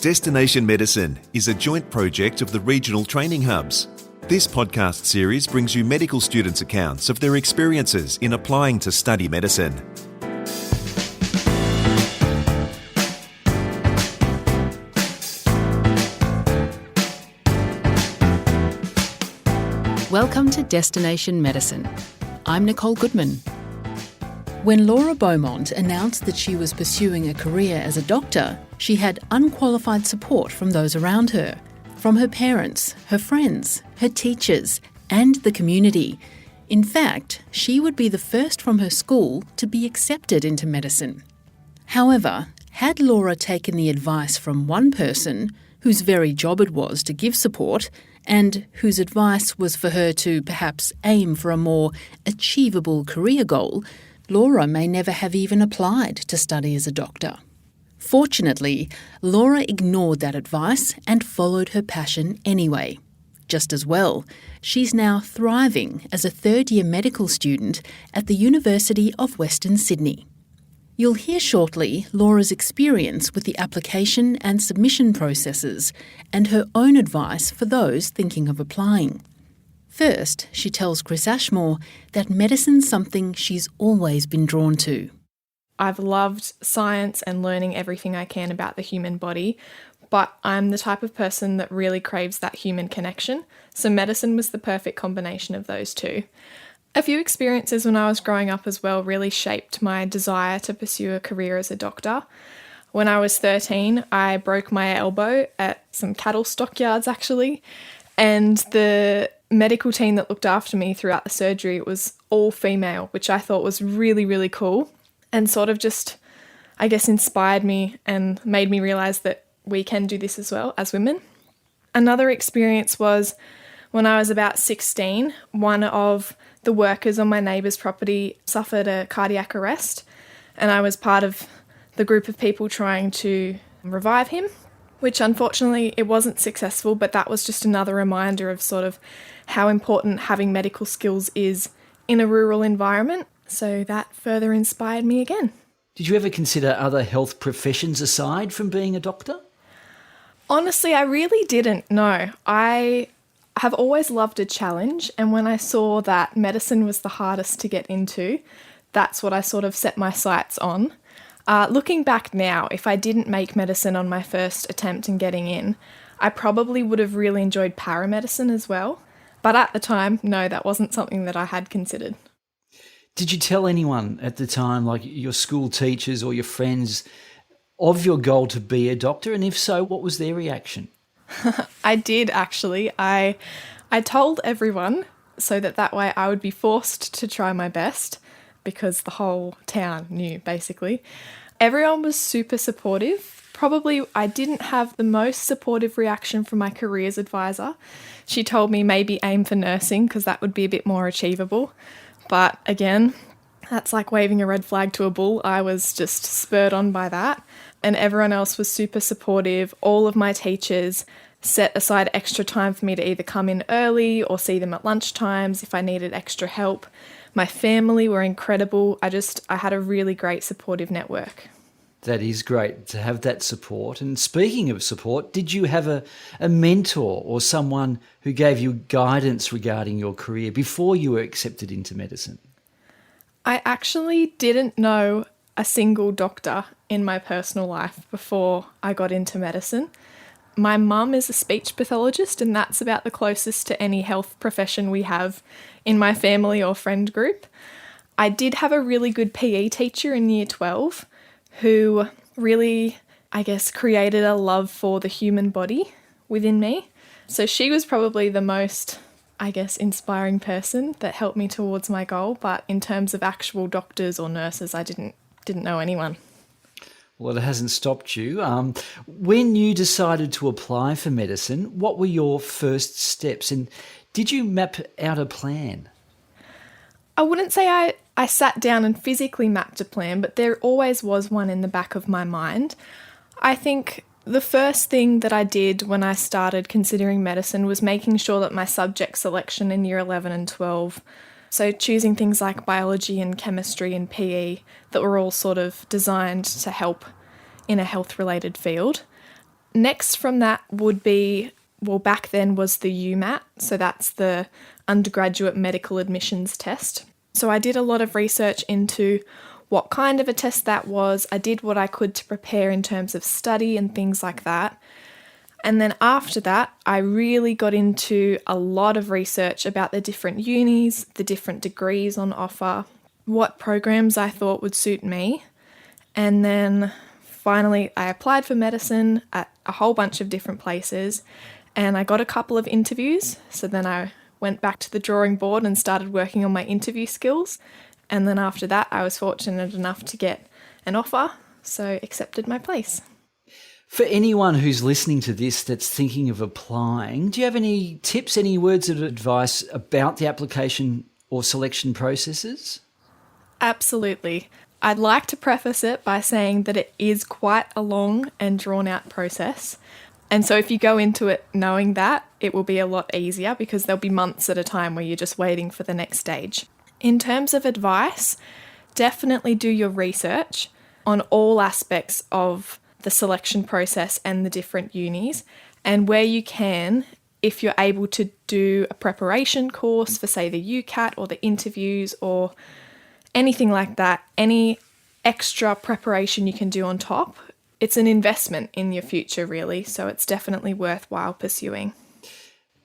Destination Medicine is a joint project of the regional training hubs. This podcast series brings you medical students' accounts of their experiences in applying to study medicine. Welcome to Destination Medicine. I'm Nicole Goodman. When Laura Beaumont announced that she was pursuing a career as a doctor, she had unqualified support from those around her, from her parents, her friends, her teachers, and the community. In fact, she would be the first from her school to be accepted into medicine. However, had Laura taken the advice from one person, whose very job it was to give support, and whose advice was for her to perhaps aim for a more achievable career goal, Laura may never have even applied to study as a doctor. Fortunately, Laura ignored that advice and followed her passion anyway. Just as well, she's now thriving as a third-year medical student at the University of Western Sydney. You'll hear shortly Laura's experience with the application and submission processes and her own advice for those thinking of applying. First, she tells Chris Ashmore that medicine's something she's always been drawn to. I've loved science and learning everything I can about the human body, but I'm the type of person that really craves that human connection, so medicine was the perfect combination of those two. A few experiences when I was growing up as well really shaped my desire to pursue a career as a doctor. When I was 13, I broke my elbow at some cattle stockyards actually, and the medical team that looked after me throughout the surgery, it was all female, which I thought was really, really cool and sort of just, I guess, inspired me and made me realise that we can do this as well as women. Another experience was when I was about 16, one of the workers on my neighbour's property suffered a cardiac arrest, and I was part of the group of people trying to revive him, which unfortunately it wasn't successful, but that was just another reminder of sort of how important having medical skills is in a rural environment. So that further inspired me again. Did you ever consider other health professions aside from being a doctor? Honestly, I really didn't, no. I have always loved a challenge, and when I saw that medicine was the hardest to get into, that's what I sort of set my sights on. Looking back now, if I didn't make medicine on my first attempt in getting in, I probably would have really enjoyed paramedicine as well. But at the time, no, that wasn't something that I had considered. Did you tell anyone at the time, like your school teachers or your friends, of your goal to be a doctor? And if so, what was their reaction? I did actually. I told everyone so that way I would be forced to try my best because the whole town knew, basically. Everyone was super supportive. Probably I didn't have the most supportive reaction from my careers advisor. She told me maybe aim for nursing because that would be a bit more achievable. But again, that's like waving a red flag to a bull. I was just spurred on by that. And everyone else was super supportive. All of my teachers set aside extra time for me to either come in early or see them at lunchtimes if I needed extra help. My family were incredible. I had a really great supportive network. That is great to have that support. And speaking of support, did you have a mentor or someone who gave you guidance regarding your career before you were accepted into medicine? I actually didn't know a single doctor in my personal life before I got into medicine. My mum is a speech pathologist, and that's about the closest to any health profession we have in my family or friend group. I did have a really good PE teacher in year 12 who really, I guess, created a love for the human body within me. So she was probably the most, I guess, inspiring person that helped me towards my goal. But in terms of actual doctors or nurses, I didn't know anyone. Well, it hasn't stopped you. When you decided to apply for medicine, what were your first steps? And did you map out a plan? I wouldn't say I sat down and physically mapped a plan, but there always was one in the back of my mind. I think the first thing that I did when I started considering medicine was making sure that my subject selection in year 11 and 12, so choosing things like biology and chemistry and PE that were all sort of designed to help in a health-related field. Next from that would be, well, back then was the UMAT, so that's the undergraduate medical admissions test. So I did a lot of research into what kind of a test that was. I did what I could to prepare in terms of study and things like that. And then after that, I really got into a lot of research about the different unis, the different degrees on offer, what programs I thought would suit me. And then finally, I applied for medicine at a whole bunch of different places, and I got a couple of interviews. So then I went back to the drawing board and started working on my interview skills. And then after that, I was fortunate enough to get an offer, so accepted my place. For anyone who's listening to this that's thinking of applying, do you have any tips, any words of advice about the application or selection processes? Absolutely. I'd like to preface it by saying that it is quite a long and drawn-out process. And so if you go into it knowing that, it will be a lot easier because there'll be months at a time where you're just waiting for the next stage. In terms of advice, definitely do your research on all aspects of the selection process and the different unis. And where you can, if you're able to do a preparation course for, say, the UCAT or the interviews or anything like that, any extra preparation you can do on top, it's an investment in your future, really. So it's definitely worthwhile pursuing.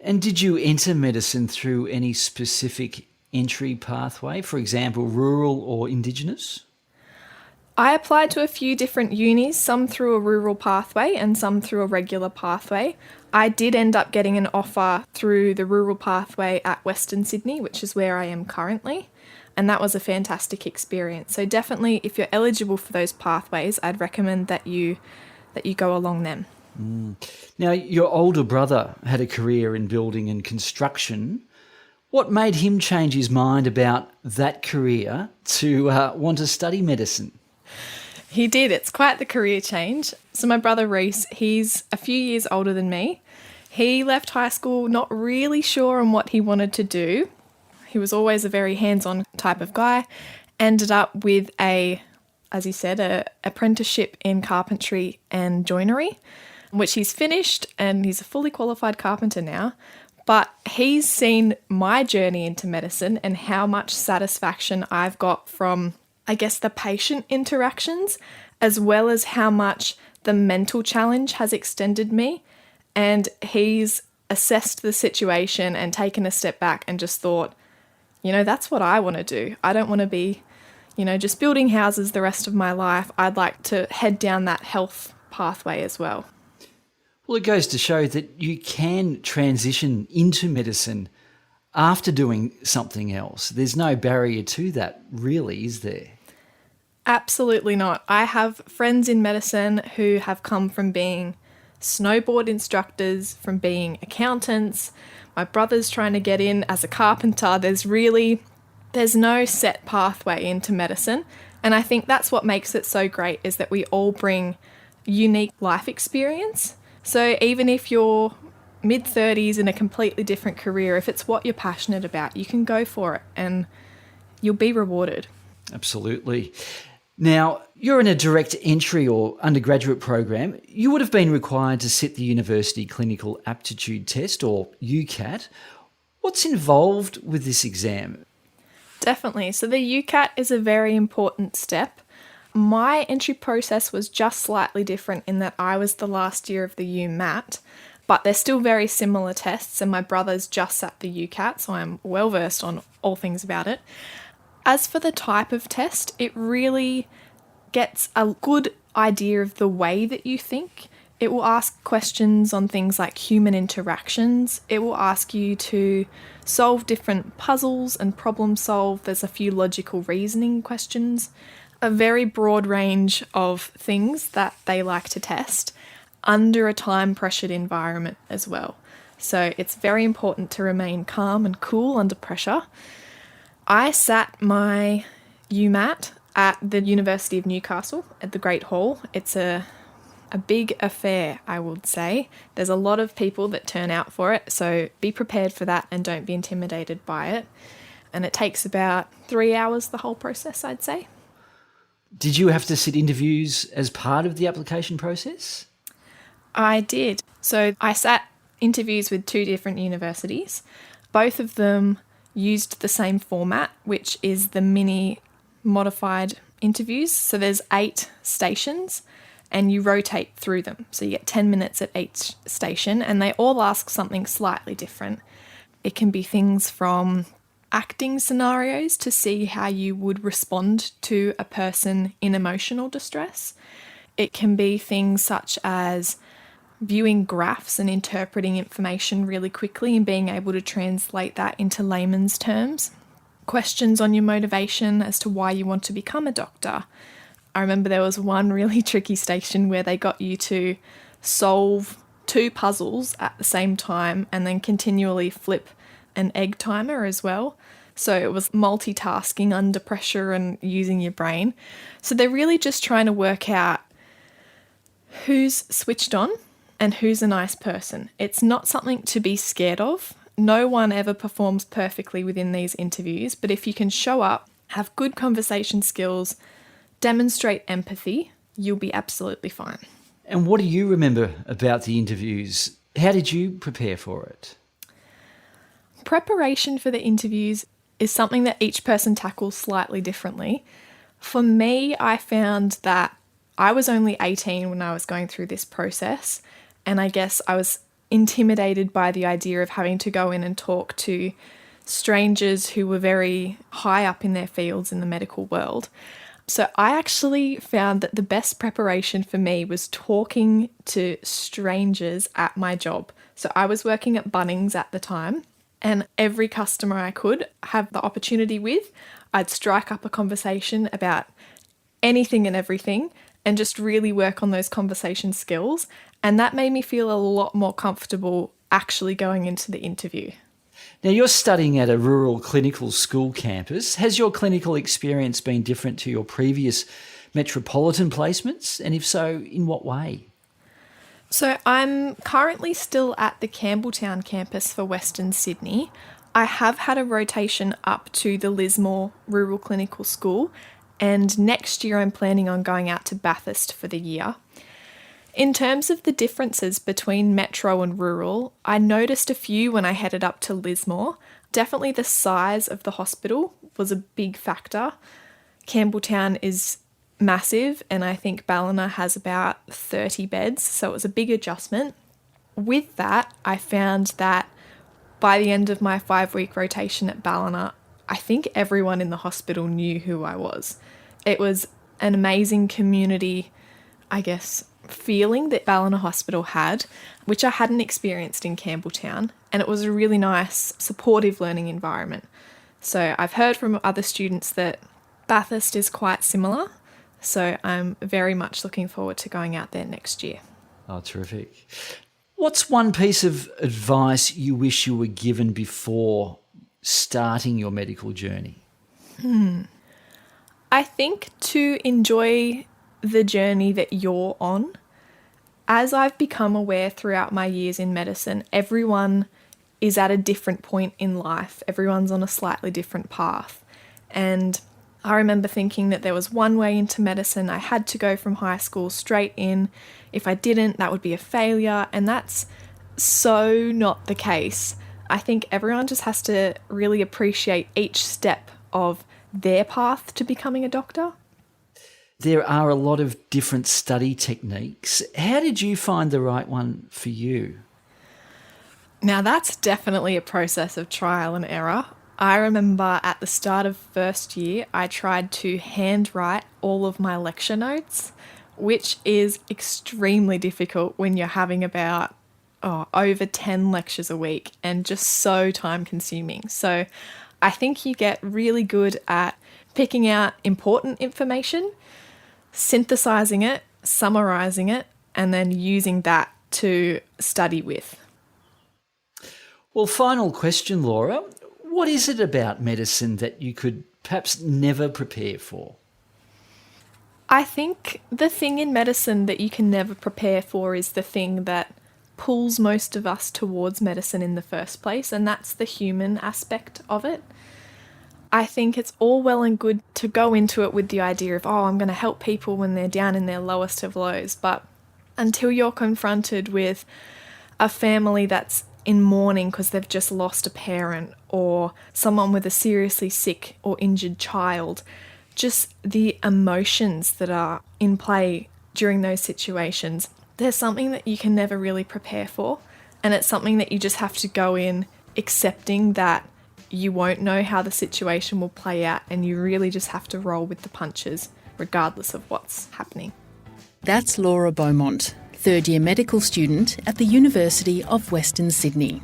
And did you enter medicine through any specific entry pathway, for example, rural or Indigenous? I applied to a few different unis, some through a rural pathway and some through a regular pathway. I did end up getting an offer through the rural pathway at Western Sydney, which is where I am currently. And that was a fantastic experience. So definitely, if you're eligible for those pathways, I'd recommend that you go along them. Now, your older brother had a career in building and construction. What made him change his mind about that career to want to study medicine? He did. It's quite the career change. So my brother Reese, he's a few years older than me. He left high school not really sure on what he wanted to do. He was always a very hands-on type of guy. Ended up with as he said, a apprenticeship in carpentry and joinery, which he's finished, and he's a fully qualified carpenter now. But he's seen my journey into medicine and how much satisfaction I've got from, I guess, the patient interactions, as well as how much the mental challenge has extended me. And he's assessed the situation and taken a step back and just thought, that's what I want to do. I don't want to be, just building houses the rest of my life. I'd like to head down that health pathway as well. Well, it goes to show that you can transition into medicine after doing something else. There's no barrier to that, really, is there? Absolutely not. I have friends in medicine who have come from being snowboard instructors, from being accountants. My brother's trying to get in as a carpenter. There's no set pathway into medicine. And I think that's what makes it so great, is that we all bring unique life experience. So even if you're mid-30s in a completely different career, if it's what you're passionate about, you can go for it and you'll be rewarded. Absolutely. Now, you're in a direct entry or undergraduate program. You would have been required to sit the University Clinical Aptitude Test, or UCAT. What's involved with this exam? Definitely. So the UCAT is a very important step. My entry process was just slightly different in that I was the last year of the UMAT, but they're still very similar tests, and my brother's just sat the UCAT, so I'm well versed on all things about it. As for the type of test, it really gets a good idea of the way that you think. It will ask questions on things like human interactions. It will ask you to solve different puzzles and problem solve. There's a few logical reasoning questions, a very broad range of things that they like to test under a time-pressured environment as well. So it's very important to remain calm and cool under pressure. I sat my UMAT at the University of Newcastle at the Great Hall. It's a big affair, I would say. There's a lot of people that turn out for it, so be prepared for that and don't be intimidated by it. And it takes about 3 hours, the whole process, I'd say. Did you have to sit interviews as part of the application process? I did. So I sat interviews with 2 different universities. Both of them used the same format, which is the mini modified interviews. So there's 8 stations and you rotate through them. So you get 10 minutes at each station and they all ask something slightly different. It can be things from acting scenarios to see how you would respond to a person in emotional distress. It can be things such as viewing graphs and interpreting information really quickly and being able to translate that into layman's terms. Questions on your motivation as to why you want to become a doctor. I remember there was one really tricky station where they got you to solve 2 puzzles at the same time and then continually flip an egg timer as well. So it was multitasking under pressure and using your brain. So they're really just trying to work out who's switched on and who's a nice person. It's not something to be scared of. No one ever performs perfectly within these interviews, but if you can show up, have good conversation skills, demonstrate empathy, you'll be absolutely fine. And what do you remember about the interviews? How did you prepare for it? Preparation for the interviews is something that each person tackles slightly differently. For me, I found that I was only 18 when I was going through this process, and I guess I was intimidated by the idea of having to go in and talk to strangers who were very high up in their fields in the medical world. So I actually found that the best preparation for me was talking to strangers at my job. So I was working at Bunnings at the time, and every customer I could have the opportunity with, I'd strike up a conversation about anything and everything and just really work on those conversation skills. And that made me feel a lot more comfortable actually going into the interview. Now, you're studying at a rural clinical school campus. Has your clinical experience been different to your previous metropolitan placements? And if so, in what way? So I'm currently still at the Campbelltown campus for Western Sydney. I have had a rotation up to the Lismore Rural Clinical School, and next year I'm planning on going out to Bathurst for the year. In terms of the differences between metro and rural, I noticed a few when I headed up to Lismore. Definitely the size of the hospital was a big factor. Campbelltown is massive, and I think Ballina has about 30 beds, so it was a big adjustment. With that, I found that by the end of my 5-week rotation at Ballina, I think everyone in the hospital knew who I was. It was an amazing community, I guess, feeling that Ballina Hospital had, which I hadn't experienced in Campbelltown, and it was a really nice, supportive learning environment. So I've heard from other students that Bathurst is quite similar, so I'm very much looking forward to going out there next year. Oh, terrific. What's one piece of advice you wish you were given before starting your medical journey? I think to enjoy the journey that you're on. As I've become aware throughout my years in medicine, everyone is at a different point in life. Everyone's on a slightly different path. And I remember thinking that there was one way into medicine. I had to go from high school straight in. If I didn't, that would be a failure. And that's so not the case. I think everyone just has to really appreciate each step of their path to becoming a doctor. There are a lot of different study techniques. How did you find the right one for you? Now that's definitely a process of trial and error. I remember at the start of first year, I tried to handwrite all of my lecture notes, which is extremely difficult when you're having about over 10 lectures a week and just so time consuming. So I think you get really good at picking out important information, synthesizing it, summarizing it, and then using that to study with. Well, final question, Laura. What is it about medicine that you could perhaps never prepare for? I think the thing in medicine that you can never prepare for is the thing that pulls most of us towards medicine in the first place, and that's the human aspect of it. I think it's all well and good to go into it with the idea of, I'm going to help people when they're down in their lowest of lows, but until you're confronted with a family that's in mourning because they've just lost a parent, or someone with a seriously sick or injured child. Just the emotions that are in play during those situations, there's something that you can never really prepare for, and it's something that you just have to go in accepting that you won't know how the situation will play out, and you really just have to roll with the punches regardless of what's happening. That's Laura Beaumont, third-year medical student at the University of Western Sydney.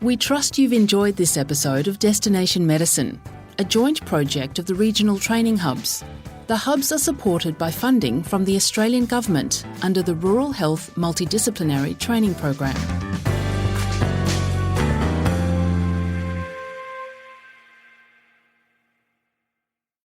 We trust you've enjoyed this episode of Destination Medicine, a joint project of the regional training hubs. The hubs are supported by funding from the Australian Government under the Rural Health Multidisciplinary Training Program.